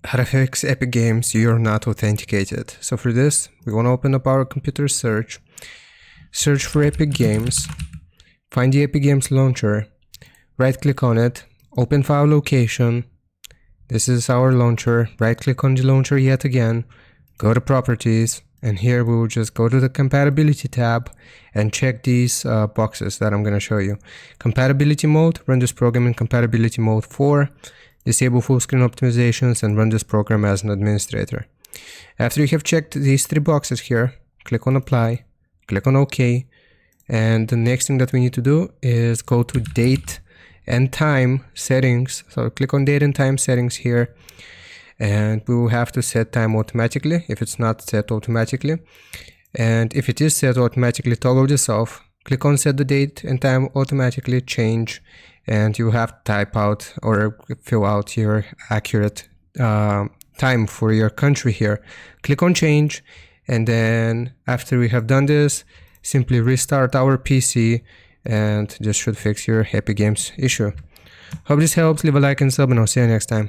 How to fix Epic Games you're not authenticated. So for this, we want to open up our computer search for Epic Games, find the Epic Games launcher, right click on it, open file location. This is our launcher. Right click on the launcher yet again, go to properties, and here we will just go to the compatibility tab and check these boxes that I'm going to show you. Compatibility mode, run this program in compatibility mode 4. Disable full screen optimizations and run this program as an administrator. After you have checked these 3 boxes here, click on apply, click on OK, and the next thing that we need to do is go to date and time settings. So click on date and time settings here, and we will have to set time automatically if it's not set automatically, and if it is set automatically, toggle this off. Click on set the date and time automatically, change, and you have to type out or fill out your accurate time for your country here. Click on change, and then after we have done this, simply restart our PC, and this should fix your Epic Games issue. Hope this helps. Leave a like and sub, and I'll see you next time.